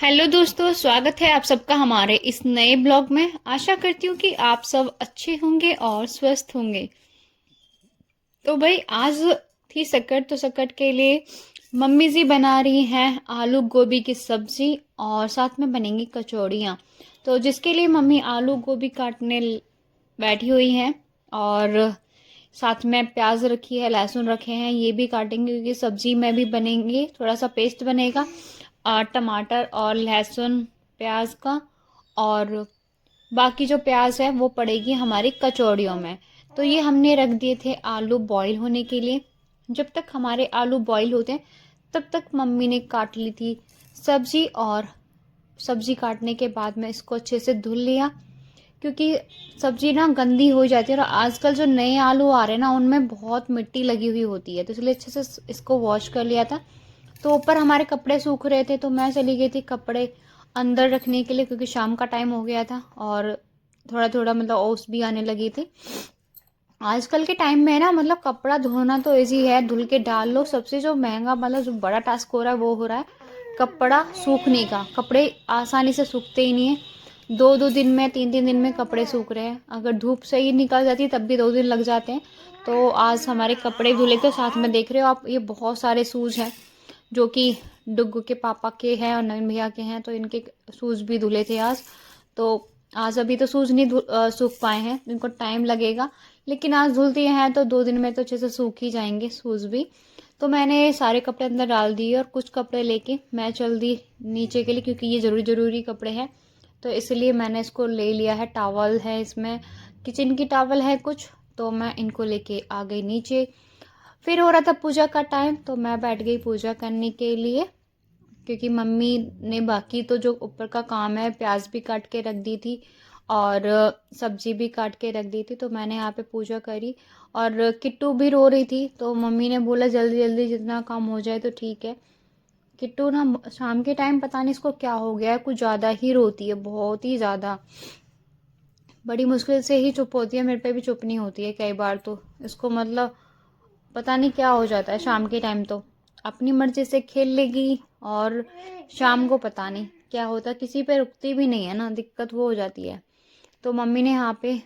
Hello दोस्तों, स्वागत है आप सबका हमारे इस नए ब्लॉग में। आशा करती हूँ कि आप सब अच्छे होंगे और स्वस्थ होंगे। तो भाई आज थी सकट, तो सकट के लिए मम्मी जी बना रही हैं आलू गोभी की सब्जी और साथ में बनेंगी कचौड़ियाँ। तो जिसके लिए मम्मी आलू गोभी काटने बैठी हुई हैं और साथ में प्याज रखी है, लहसुन रखे हैं, ये भी काटेंगे क्योंकि सब्जी में भी बनेंगे, थोड़ा सा पेस्ट बनेगा टमाटर और लहसुन प्याज का। और बाकी जो प्याज है वो पड़ेगी हमारी कचौड़ियों में। तो ये हमने रख दिए थे आलू बॉईल होने के लिए। जब तक हमारे आलू बॉईल होते हैं तब तक मम्मी ने काट ली थी सब्जी। और सब्जी काटने के बाद में इसको अच्छे से धुल लिया क्योंकि सब्जी ना गंदी हो जाती है और आजकल जो नए आलू आ रहे हैं ना उनमें बहुत मिट्टी लगी हुई होती है, तो इसलिए अच्छे से इसको वॉश कर लिया था। तो ऊपर हमारे कपड़े सूख रहे थे तो मैं चली गई थी कपड़े अंदर रखने के लिए क्योंकि शाम का टाइम हो गया था और थोड़ा थोड़ा मतलब ओस भी आने लगी थी। आजकल के टाइम में ना मतलब कपड़ा धोना तो इजी है, धुल के डाल लो। सबसे जो महंगा मतलब जो बड़ा टास्क हो रहा है वो हो रहा है कपड़ा सूखने का। कपड़े आसानी से सूखते ही नहीं है, दो दो दिन में, तीन तीन दिन में कपड़े सूख रहे हैं। अगर धूप सही निकल जाती है तब भी 2 दिन लग जाते हैं। तो आज हमारे कपड़े धुले थे, साथ में देख रहे हो आप ये बहुत सारे शूज हैं जो कि डुग्गू के पापा के हैं और नवीन भैया के हैं, तो इनके शूज भी धुले थे आज। तो आज अभी तो शूज नहीं सूख पाए हैं, इनको टाइम लगेगा, लेकिन आज धुल दिए हैं तो 2 दिन में तो अच्छे से सूख ही जाएंगे शूज भी। तो मैंने सारे कपड़े अंदर डाल दिए और कुछ कपड़े लेके मैं चल दी नीचे के लिए क्योंकि ये ज़रूरी ज़रूरी कपड़े हैं। तो इसलिए मैंने इसको ले लिया है। टॉवल है इसमें, किचन की टॉवल है कुछ, तो मैं इनको लेके आ गई नीचे। फिर हो रहा था पूजा का टाइम तो मैं बैठ गई पूजा करने के लिए क्योंकि मम्मी ने बाकी तो जो ऊपर का काम है प्याज भी काट के रख दी थी और सब्जी भी काट के रख दी थी, तो मैंने यहाँ पे पूजा करी। और किट्टू भी रो रही थी तो मम्मी ने बोला जल्दी जल्दी जितना काम हो जाए तो ठीक है। किट्टू ना शाम के टाइम पता नहीं इसको क्या हो गया है, कुछ ज़्यादा ही रोती है, बहुत ही ज़्यादा। बड़ी मुश्किल से ही चुप होती है, मेरे पे भी चुप नहीं होती है कई बार तो। इसको मतलब पता नहीं क्या हो जाता है शाम के टाइम, तो अपनी मर्जी से खेल लेगी और शाम को पता नहीं क्या होता है, किसी पे रुकती भी नहीं है ना, दिक्कत वो हो जाती है। तो मम्मी ने यहाँ पे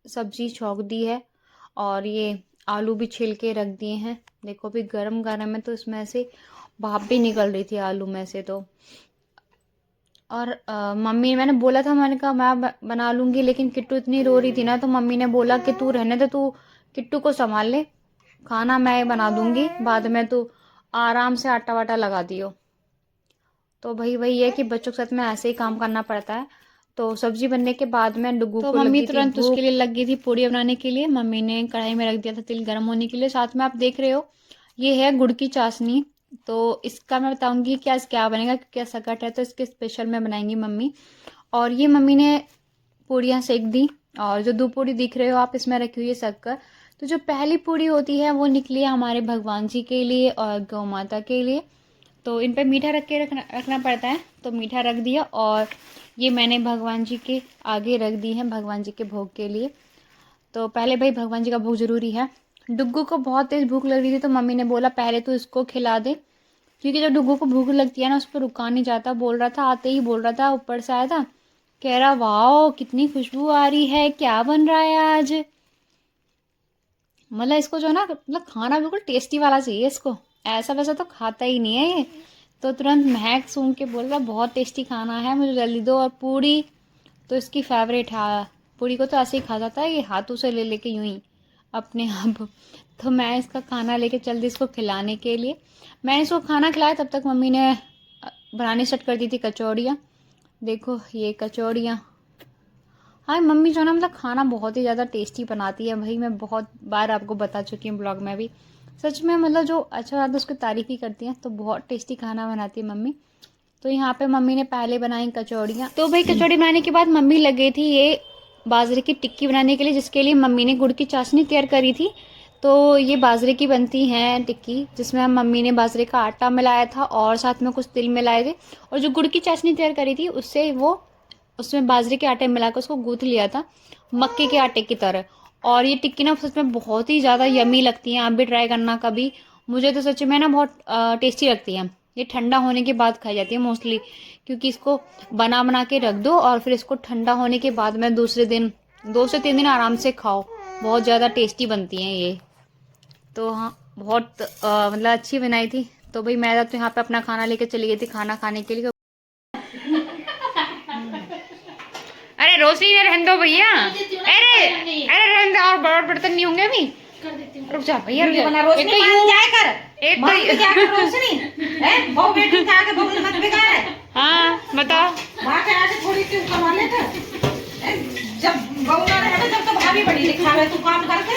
सब्जी छौंक दी है और ये आलू भी छिल के रख दिए हैं। देखो भी गरम गरम है तो इसमें से भाप भी निकल रही थी आलू में से। तो और मम्मी, मैंने बोला था, मैंने कहा मैं बना लूँगी, लेकिन किट्टू इतनी रो रही थी ना तो मम्मी ने बोला कि तू रहने दे, तू किट्टू को संभाल ले, खाना मैं बना दूंगी बाद में, तू आराम से आटा वाटा लगा दियो। तो भाई वही है कि बच्चों के साथ में ऐसे ही काम करना पड़ता है। तो सब्जी बनने के बाद में डुगू तो को मम्मी तुरंत उसके लिए लग गई थी पूड़ी बनाने के लिए। मम्मी ने कढ़ाई में रख दिया था तेल गर्म होने के लिए। साथ में आप देख रहे हो ये है गुड़ की चाशनी। तो इसका मैं बताऊंगी कि आज क्या बनेगा क्योंकि आज सकट है तो इसके स्पेशल में बनाएंगी मम्मी। और ये मम्मी ने पूड़ियाँ सेक दी और जो 2 पूड़ी दिख रहे हो आप इसमें रखी हुई है शक्कर। तो जो पहली पूड़ी होती है वो निकली है हमारे भगवान जी के लिए और गौ माता के लिए। तो इन पे मीठा रख के रखना पड़ता है, तो मीठा रख दिया और ये मैंने भगवान जी के आगे रख दी है भगवान जी के भोग के लिए। तो पहले भाई भगवान जी का भोग जरूरी है। डुग्गू को बहुत तेज भूख लग रही थी तो मम्मी ने बोला पहले तो इसको खिला दे, क्योंकि जब डुग्गू को भूख लगती है ना उस पर रुका नहीं जाता। बोल रहा था, आते ही बोल रहा था, ऊपर से आया था, कह रहा वाओ कितनी खुशबू आ रही है, क्या बन रहा है आज। मतलब इसको जो है ना मतलब खाना बिल्कुल टेस्टी वाला चाहिए इसको, ऐसा वैसा तो खाता ही नहीं है ये। तो तुरंत महक सूंघ के बोल रहा बहुत टेस्टी खाना है, मुझे जल्दी दो। और पूड़ी तो इसकी फेवरेट है, पूड़ी को तो ऐसे ही खा जाता है ये हाथों से ले लेके यूं ही अपने आप। तो मैं इसका खाना लेके चल दी इसको खिलाने के लिए। मैंने इसको खाना खिलाया तब तक मम्मी ने बनानी स्टार्ट कर दी थी कचौड़ियाँ। देखो ये कचौड़ियाँ। हाँ मम्मी जो है ना मतलब खाना बहुत ही ज़्यादा टेस्टी बनाती है भाई, मैं बहुत बार आपको बता चुकी हूँ ब्लॉग में भी। सच में मतलब जो अच्छा आता है उसकी तारीफ़ ही करती हैं, तो बहुत टेस्टी खाना बनाती है मम्मी। तो यहाँ पे मम्मी ने पहले बनाई कचौड़ियाँ। तो भाई कचौड़ी बनाने के बाद मम्मी लग गई थी ये बाजरे की टिक्की बनाने के लिए, जिसके लिए मम्मी ने गुड़ की चाशनी तैयार करी थी। तो ये बाजरे की बनती है टिक्की जिसमें मम्मी ने बाजरे का आटा मिलाया था और साथ में कुछ तिल मिलाए थे। और जो गुड़ की चाशनी तैयार करी थी उससे वो उसमें बाजरे के आटे मिलाकर उसको गूंथ लिया था मक्के के आटे की तरह। और ये टिक्की ना सच में बहुत ही ज़्यादा यमी लगती है, आप भी ट्राई करना कभी। मुझे तो सच में ना बहुत टेस्टी लगती है। ये ठंडा होने के बाद खाई जाती है मोस्टली, क्योंकि इसको बना बना के रख दो और फिर इसको ठंडा होने के बाद में दूसरे दिन 2 से 3 दिन आराम से खाओ। बहुत ज़्यादा टेस्टी बनती हैं ये। तो हाँ, बहुत मतलब अच्छी बनाई थी। तो भाई मैं तो यहाँ पे अपना खाना लेके चली गई थी खाना खाने के लिए। अरे रोशनी ने रहने दो भैया। अरे अरे रहने दो, और बड़े बर्तन नहीं होंगे अभी। रुक जा भैया, एक तो यूं जाए कर, एक तो क्या कर रोशनी है, बहू बेटी के आगे बहू मत बिगाड़ है। हाँ बताओ, मां के आगे थोड़ी सी कमा ले कर, जब बहू ना रहे जब तो भाभी बड़ी दिखावे तू काम करके।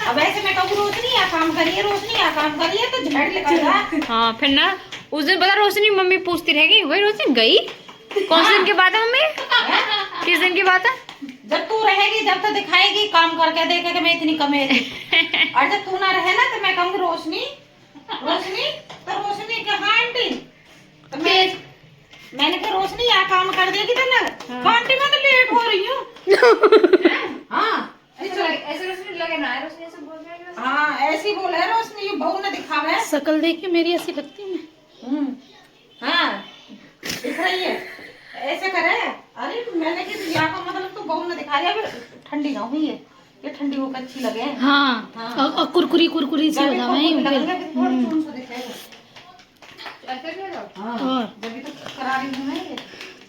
अब ऐसे मैं कहूँ रोशनी या काम करिए, रोशनी या काम करिए, तो झड़ लेगा। हाँ फिर ना उस दिन पता रोशनी मम्मी पूछती रहेगी, वही रोशनी गई कौन से दिन की बात है मम्मी, किस दिन की बात है? जब तू रहेगी जब तो दिखाएगी काम करके, देखेगा मैं इतनी कमेगी। और जब तू ना रहे ना तो मैं कहूँगी रोशनी रोशनी, तो रोशनी क्या हाँ आंटी, तो मैंने कहा रोशनी यहाँ काम कर देगी तो ना आंटी मैं तो लेट हो रही हूँ। हाँ ऐसे रोशनी लगे ना, रोशनी ऐसे बोल रही है। हाँ ऐसी बोल है रोशनी, ये बहू ने दिखावा है। शकल देख के मेरी ऐसी लगती है। हाँ दिख रही है ऐसे करे। अरे मैंने कि यहाँ का मतलब तो बहू ने दिखा दिया, ठंडी ना हुई है ये, ठंडी होकर अच्छी लगे। हाँ, हाँ। और कुरकुरी कुरकुरी सी हो जाए। और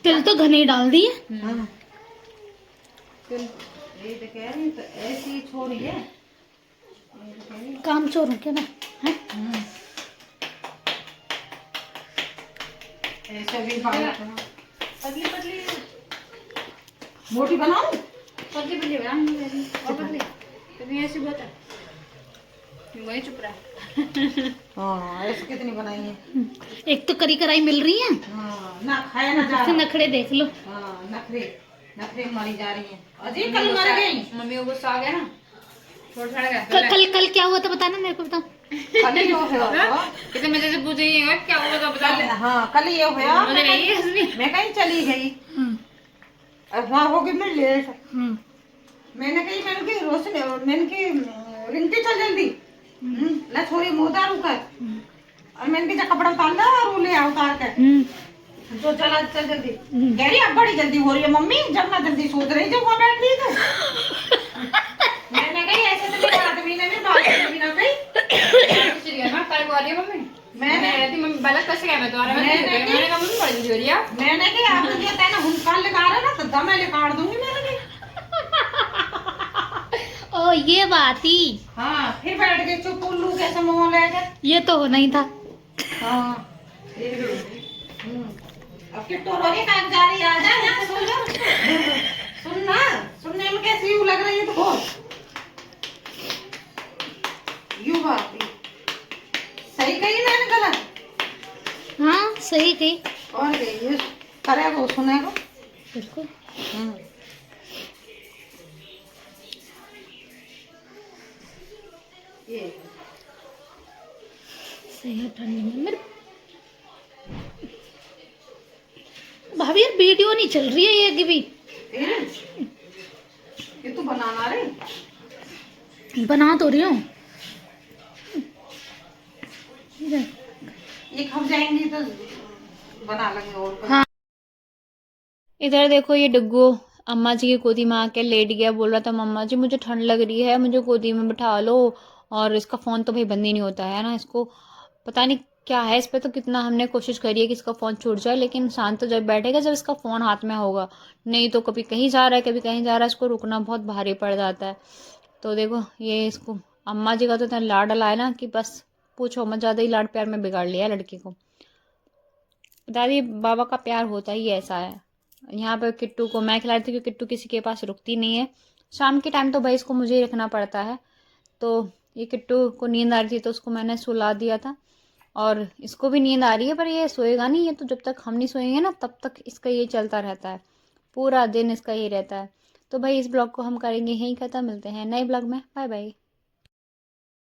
तिल तो घने डाल दिए। ये तो कह रही तो ऐसी छोड़ी है, काम चोर हूँ क्या मैं? ऐसे भी पतली पतली मोटी बनाऊं, पतली पतली बनाऊं, ऐसी बहुत है वही चुप रहा है। हाँ ऐसे कितनी बनाई है, एक तो करी कराई मिल रही है। हाँ, ना खाया ना जा रहा। नखरे देख लो। हाँ नखरे नखरे मारी जा रही है। अजी कल मर गई मम्मी को गुस्सा आ गया ना, छोड़ छाड़ गया। कल क्या हुआ था बताना मेरे को, बताओ। कल ही हुआ कितने मजे से पूछेंगे क्या हुआ था बता। हाँ कल ये हुआ, मैं कहीं चली गई वहाँ हो गई मैं लेट। मैंने कही मैंने की रोशनी मैंने की रिंकी चल जल्दी ना थोड़ी मोदा रुका, और मैंने की कपड़ा उतार ला और वो ले आओ उतार कर, तो चला चल जल्दी। कह रही अब बड़ी जल्दी हो रही है मम्मी, जब मैं जल्दी सोच रही जब वहाँ बैठ रही तो मैंने कही ऐसे तो मेरे आदमी ने भी बात करी ना कही। कल को आ रही है मम्मी, मैंने बलक कैसे क्या मैं तुम्हारे मैंने कहा मम्मी बड़ी जल्दी हो रही है। मैंने कही आप ये तैना हुनकाल लगा रहा ना तो दम मैं लिकाड़ दूंगी। मैंने कही ओ ये बात ही। हाँ फिर बैठ गई चुप उल्लू कैसे मुंह लेकर, ये तो होना ही था। हाँ अब किट्टू रोगी काम जा रही आ जा यहाँ सुन लो, सुनना सुनने में कैसी यूं लग रही है तो यूं बात सही कही मैंने गलत? हाँ सही कही। और ये करेगा वो सुनेगा बिल्कुल। ये सही है ठंडी में मेरे भाभी यार वीडियो नहीं चल रही है ये कि भी ये तो बनाना रही बना तो रही हूँ, ये खप जाएंगी तो बना लेंगे और। हाँ इधर देखो ये डग्गू अम्मा जी की गोदी में आके लेट गया, बोल रहा था मम्मा जी मुझे ठंड लग रही है मुझे गोदी में बिठा लो। और इसका फ़ोन तो भाई बंद ही नहीं होता है ना, इसको पता नहीं क्या है इस पर। तो कितना हमने कोशिश करी है कि इसका फ़ोन छूट जाए, लेकिन शांत तो जब बैठेगा जब इसका फ़ोन हाथ में होगा, नहीं तो कभी कहीं जा रहा है कभी कहीं जा रहा है, इसको रुकना बहुत भारी पड़ जाता है। तो देखो ये इसको अम्मा जी का तो इतना लाड लाया ना कि बस पूछो मत, ज़्यादा ही लाड प्यार में बिगाड़ लिया लड़की को। दादी बाबा का प्यार होता ही ऐसा है। यहाँ पर किट्टू को मैं खिला रही थी क्योंकि किट्टू किसी के पास रुकती नहीं है। शाम के टाइम तो भाई इसको मुझे ही रखना पड़ता है। तो ये किट्टू को नींद आ रही थी तो उसको मैंने सुला दिया था, और इसको भी नींद आ रही है पर ये सोएगा नहीं। ये तो जब तक हम नहीं सोएंगे ना तब तक इसका ये चलता रहता है, पूरा दिन इसका ये रहता है। तो भाई इस ब्लॉग को हम करेंगे यहीं ख़त्म, मिलते हैं नए ब्लॉग में, बाय बाय।